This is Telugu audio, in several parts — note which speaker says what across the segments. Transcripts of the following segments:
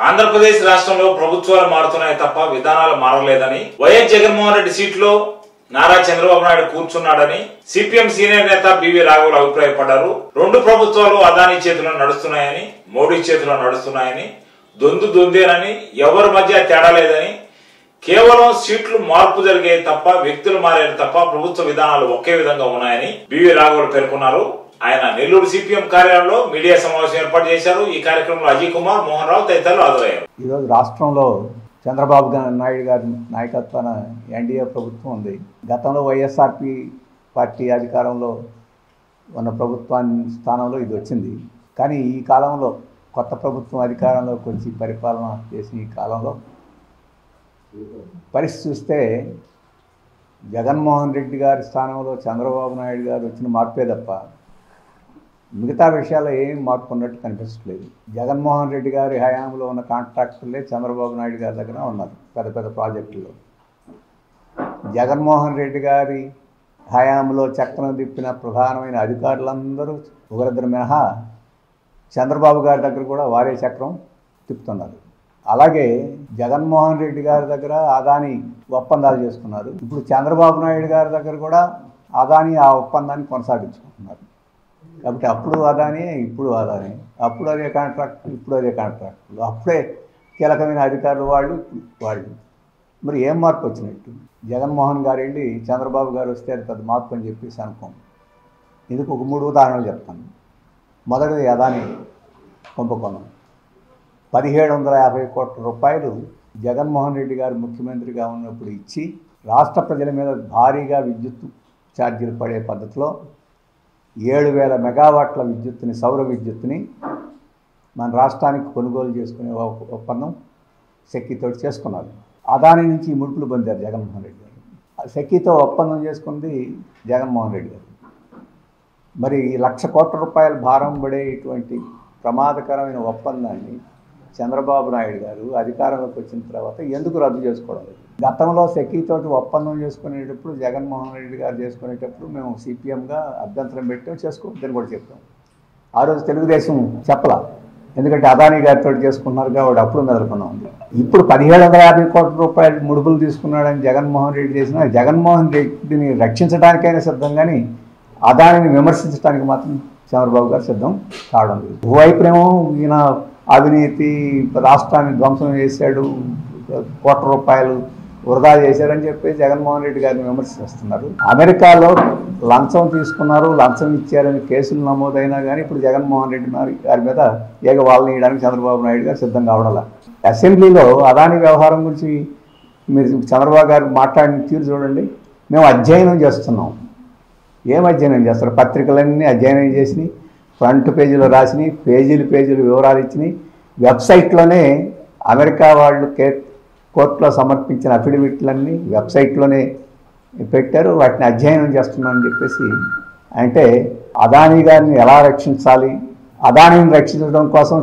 Speaker 1: ఆంధ్రప్రదేశ్ రాష్ట్రంలో ప్రభుత్వాలు మారుతున్నాయి తప్ప విధానాలు మారలేదని, వైఎస్ జగన్మోహన్ రెడ్డి సీట్లో నారా చంద్రబాబు నాయుడు కూర్చున్నాడని సిపిఎం సీనియర్ నేత బివి రాఘవులు అభిప్రాయపడ్డారు. రెండు ప్రభుత్వాలు అదానీ చేతిలో నడుస్తున్నాయని, మోడీ చేతిలో నడుస్తున్నాయని, దొందేనని, ఎవరి మధ్య తేడా లేదని, కేవలం సీట్లు మార్పు జరిగాయి తప్ప వ్యక్తులు మారారు తప్ప ప్రభుత్వ విధానాలు ఒకే విధంగా ఉన్నాయని బివి రాఘవులు పేర్కొన్నారు. ఆయన నెల్లూరు సిపిఎం కార్యాలయంలో మీడియా సమావేశం ఏర్పాటు చేశారు. ఈ కార్యక్రమంలో అజయ్ కుమార్, మోహన్ రావు తదితరులు హాజరయ్యారు.
Speaker 2: ఈరోజు రాష్ట్రంలో చంద్రబాబు నాయుడు గారి నాయకత్వాన ఎన్డీఏ ప్రభుత్వం ఉంది. గతంలో వైఎస్ఆర్పి పార్టీ అధికారంలో ఉన్న ప్రభుత్వాన్ని స్థానంలో ఇది వచ్చింది. కానీ ఈ కాలంలో కొత్త ప్రభుత్వం అధికారంలోకి వచ్చి పరిపాలన చేసిన ఈ కాలంలో పరిస్థితి చూస్తే జగన్మోహన్ రెడ్డి గారి స్థానంలో చంద్రబాబు నాయుడు గారు వచ్చిన మార్పే తప్ప మిగతా విషయాల్లో ఏం మార్పు ఉన్నట్టు కనిపించట్లేదు. జగన్మోహన్ రెడ్డి గారి హయాంలో ఉన్న కాంట్రాక్టర్లే చంద్రబాబు నాయుడు గారి దగ్గర ఉన్నారు పెద్ద పెద్ద ప్రాజెక్టుల్లో. జగన్మోహన్ రెడ్డి గారి హయాంలో చక్రం తిప్పిన ప్రధానమైన అధికారులందరూ ఒకరిద్దరు మినహా చంద్రబాబు గారి దగ్గర కూడా వారే చక్రం తిప్పుతున్నారు. అలాగే జగన్మోహన్ రెడ్డి గారి దగ్గర అదానీ ఒప్పందాలు చేసుకున్నారు. ఇప్పుడు చంద్రబాబు నాయుడు గారి దగ్గర కూడా అదానీ ఆ ఒప్పందాన్ని కొనసాగించుకుంటున్నారు. కాబట్టి అప్పుడు అదానీ, ఇప్పుడు అదానీ, అప్పుడు అదే కాంట్రాక్ట్, ఇప్పుడు అదే కాంట్రాక్టులు, అప్పుడే కీలకమైన అధికారులు వాళ్ళు. మరి ఏం మార్పు వచ్చినట్టు? జగన్మోహన్ గారు వెళ్ళి చంద్రబాబు గారు వస్తే అది పెద్ద మార్పు అని చెప్పేసి అనుకోం. ఇందుకు ఒక 3 ఉదాహరణలు చెప్తాను. మొదటిది అదానీ కుంభకోణం. 1750 కోట్ల రూపాయలు జగన్మోహన్ రెడ్డి గారు ముఖ్యమంత్రిగా ఉన్నప్పుడు ఇచ్చి రాష్ట్ర ప్రజల మీద భారీగా విద్యుత్ ఛార్జీలు పడే పద్ధతిలో 7000 మెగావాట్ల విద్యుత్తుని, సౌర విద్యుత్తుని మన రాష్ట్రానికి కొనుగోలు చేసుకునే ఒప్పందం సెక్కీతో చేసుకున్నారు. అదానీ నుంచి ముడుపులు పొందారు జగన్మోహన్ రెడ్డి గారు. సెక్కీతో ఒప్పందం చేసుకుంది జగన్మోహన్ రెడ్డి గారు. మరి 1,00,000 కోట్ల రూపాయల భారం పడే ఇటువంటి ప్రమాదకరమైన ఒప్పందాన్ని చంద్రబాబు నాయుడు గారు అధికారంలోకి వచ్చిన తర్వాత ఎందుకు రద్దు చేసుకోవడం లేదు? గతంలో సెక్కీతోటి ఒప్పందం చేసుకునేటప్పుడు జగన్మోహన్ రెడ్డి గారు చేసుకునేటప్పుడు మేము సిపిఎంగా అభ్యంతరం పెట్టాం, చేసుకోవద్దని కూడా చెప్పాం. ఆ రోజు తెలుగుదేశం చెప్పలా, ఎందుకంటే అదానీ గారితో చేసుకున్నారు కాబట్టి అప్పుడు మెదలుకున్నా ఉంది. ఇప్పుడు 1750 కోట్ల రూపాయలు ముడుపులు తీసుకున్నాడని జగన్మోహన్ రెడ్డి చేసిన, జగన్మోహన్ రెడ్డిని రక్షించడానికైనా సిద్ధం, కానీ అదానిని విమర్శించడానికి మాత్రం చంద్రబాబు గారు సిద్ధం కావడం లేదు. ఓవైపునేమో ఈయన అవినీతి, రాష్ట్రాన్ని ధ్వంసం చేశాడు, కోట్ల రూపాయలు వృధా చేశారని చెప్పి జగన్మోహన్ రెడ్డి గారిని విమర్శిస్తున్నారు. అమెరికాలో లంచం తీసుకున్నారు, లంచం ఇచ్చారని కేసులు నమోదైనా కానీ ఇప్పుడు జగన్మోహన్ రెడ్డి గారి మీద వాళ్ళని వేయడానికి చంద్రబాబు నాయుడు గారు సిద్ధం కావడంలా. అసెంబ్లీలో అదానీ వ్యవహారం గురించి మీరు చంద్రబాబు గారు మాట్లాడిన తీరు చూడండి. మేము అధ్యయనం చేస్తున్నాం. ఏం అధ్యయనం చేస్తారు? పత్రికలన్నీ అధ్యయనం చేసినాయి, ఫ్రంట్ పేజీలో రాసినాయి, పేజీలు వివరాలు ఇచ్చినాయి. వెబ్సైట్లోనే అమెరికా వాళ్ళు కోర్టులో సమర్పించిన అఫిడవిట్లన్నీ వెబ్సైట్లోనే పెట్టారు. వాటిని అధ్యయనం చేస్తున్నామని చెప్పేసి, అంటే అదానీ గారిని ఎలా రక్షించాలి, అదానీని రక్షించడం కోసం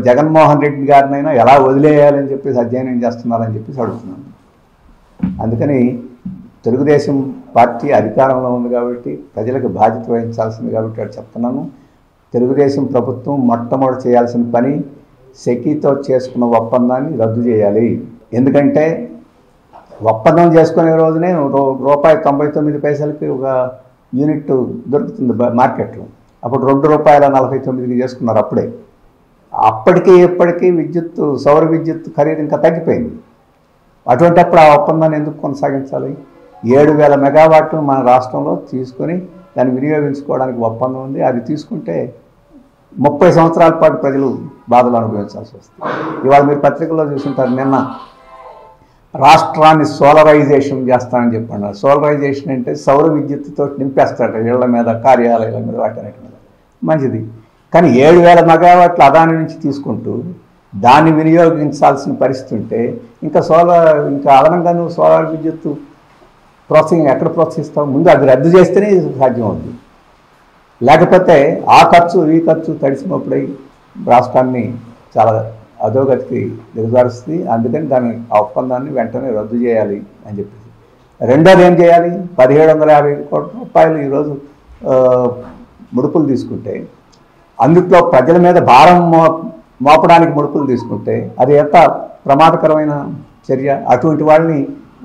Speaker 2: జగన్మోహన్ రెడ్డి గారినైనా ఎలా వదిలేయాలని చెప్పేసి అధ్యయనం చేస్తున్నారని చెప్పేసి అడుగుతున్నాను. అందుకని తెలుగుదేశం పార్టీ అధికారంలో ఉంది కాబట్టి ప్రజలకు బాధ్యత వహించాల్సింది కాబట్టి అది చెప్తున్నాను. తెలుగుదేశం ప్రభుత్వం మొట్టమొదటి చేయాల్సిన పని సెక్కీతో చేసుకున్న ఒప్పందాన్ని రద్దు చేయాలి. ఎందుకంటే ఒప్పందం చేసుకునే రోజునే ₹1.99 ఒక యూనిట్ దొరుకుతుంది మార్కెట్లో. అప్పుడు ₹2.49 చేసుకున్నారు. అప్పటికి ఇప్పటికీ సౌర విద్యుత్ ఖరీదు ఇంకా తగ్గిపోయింది. అటువంటిప్పుడు ఆ ఒప్పందాన్ని ఎందుకు కొనసాగించాలి? 7000 మెగావాట్లు మన రాష్ట్రంలో తీసుకొని దాన్ని వినియోగించుకోవడానికి ఒప్పందం ఉంది. అది తీసుకుంటే 30 సంవత్సరాల పాటు ప్రజలు బాధలు అనుభవించాల్సి వస్తుంది. ఇవాళ మీరు పత్రికల్లో చూసుంటారు, నిన్న రాష్ట్రాన్ని సోలరైజేషన్ చేస్తానని చెప్పన్నారు. సోలరైజేషన్ అంటే సౌర విద్యుత్తుతో నింపేస్తారట ఇళ్ల మీద, కార్యాలయాల మీద, వాటన్నిటి మీద. మంచిది. కానీ 7000 మెగావాట్లు అదాని నుంచి తీసుకుంటూ దాన్ని వినియోగించాల్సిన పరిస్థితి ఉంటే ఇంకా అదనంగా నువ్వు సోలార్ విద్యుత్తు ఎక్కడ ప్రోత్సహిస్తావు? ముందు అది రద్దు చేస్తేనే సాధ్యం అవుతుంది. లేకపోతే ఆ ఖర్చు ఈ ఖర్చు తడిసినప్పుడై రాష్ట్రాన్ని చాలా అధోగతికి దిగజారుస్తుంది. అందుకని ఆ ఒప్పందాన్ని వెంటనే రద్దు చేయాలి అని చెప్పేసి. రెండోది ఏం చేయాలి? 1750 కోట్ల రూపాయలు ఈరోజు ముడుపులు తీసుకుంటే అందులో ప్రజల మీద భారం మోపడానికి ముడుపులు తీసుకుంటే అది ఎంత ప్రమాదకరమైన చర్య. అటువంటి వాళ్ళని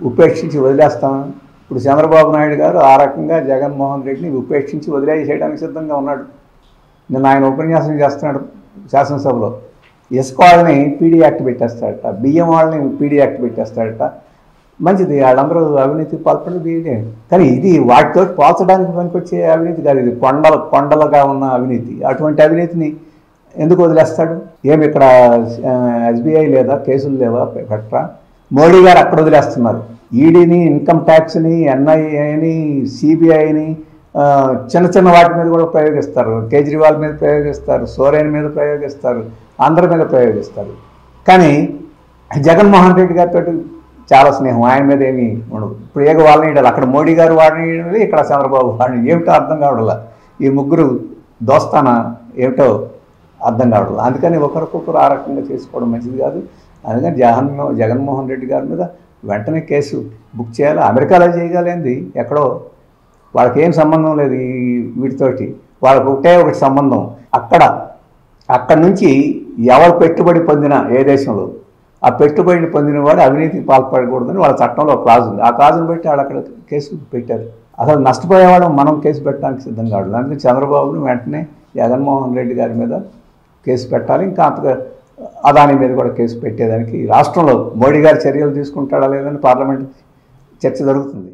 Speaker 2: ఉపేక్షించి వదిలేస్తాం. ఇప్పుడు చంద్రబాబు నాయుడు గారు ఆ రకంగా జగన్మోహన్ రెడ్డిని ఉపేక్షించి వదిలేసేయడానికి సిద్ధంగా ఉన్నాడు. నిన్న ఆయన ఉపన్యాసం చేస్తున్నాడు శాసనసభలో. ఇసుక వాళ్ళని పీడీ యాక్ట్ పెట్టేస్తాడట, బియ్యం వాళ్ళని పీడీ యాక్ట్ పెట్టేస్తాడట. మంచిది, వాళ్ళందరూ అవినీతి పాల్పడి బీడే. కానీ ఇది వాటితో పోల్చడానికి పనికొచ్చే అవినీతి కాదు. ఇది కొండలుగా ఉన్న అవినీతి. అటువంటి అవినీతిని ఎందుకు వదిలేస్తాడు? ఏమి ఇక్కడ ఎస్బీఐ లేదా, కేసులు లేవా పెట్టరా? మోడీ గారు అక్కడ వదిలేస్తున్నారు. ఈడీని, ఇన్కమ్ ట్యాక్స్ని, ఎన్ఐఏని, సిబిఐని చిన్న చిన్న వాటి మీద కూడా ప్రయోగిస్తారు. కేజ్రీవాల్ మీద ప్రయోగిస్తారు, సోరెన్ మీద ప్రయోగిస్తారు, అందరి మీద ప్రయోగిస్తారు. కానీ జగన్మోహన్ రెడ్డి గారితో చాలా స్నేహం, ఆయన మీద ఏమీ ఉండదు. ఇప్పుడు ఏగ వాళ్ళని ఇడాలి, అక్కడ మోడీ గారు వాడిని, ఇక్కడ చంద్రబాబు వాడిని. ఏమిటో అర్థం కావడంలా. ఈ ముగ్గురు దోస్తానా ఏమిటో అర్థం కావడం. అందుకని ఒకరికొకరు ఆ రకంగా చేసుకోవడం మంచిది కాదు. అందుకని జగన్మోహన్ రెడ్డి గారి మీద వెంటనే కేసు బుక్ చేయాలి. అమెరికాలో చేయగలిగింది ఎక్కడో, వాళ్ళకి ఏం సంబంధం లేదు ఈ వీటితోటి. వాళ్ళకు ఒకటి సంబంధం, అక్కడ నుంచి ఎవరు పెట్టుబడి పొందినా ఏ దేశంలో ఆ పెట్టుబడిని పొందిన వాడు అవినీతికి పాల్పడకూడదని వాళ్ళ చట్టంలో క్లాజ్ ఉంది. ఆ క్లాజ్ని బట్టి వాళ్ళు అక్కడ కేసు పెట్టారు. అసలు నష్టపోయేవాడు మనం కేసు పెట్టడానికి సిద్ధం కాదు. అందుకని చంద్రబాబును వెంటనే జగన్మోహన్ రెడ్డి గారి మీద కేసు పెట్టాలి. ఇంకా అంతగా అదాని మీద కూడా కేసు పెట్టేదానికి రాష్ట్రంలో మోడీ గారు చర్యలు తీసుకుంటాడా లేదని పార్లమెంట్ చర్చ జరుగుతుంది.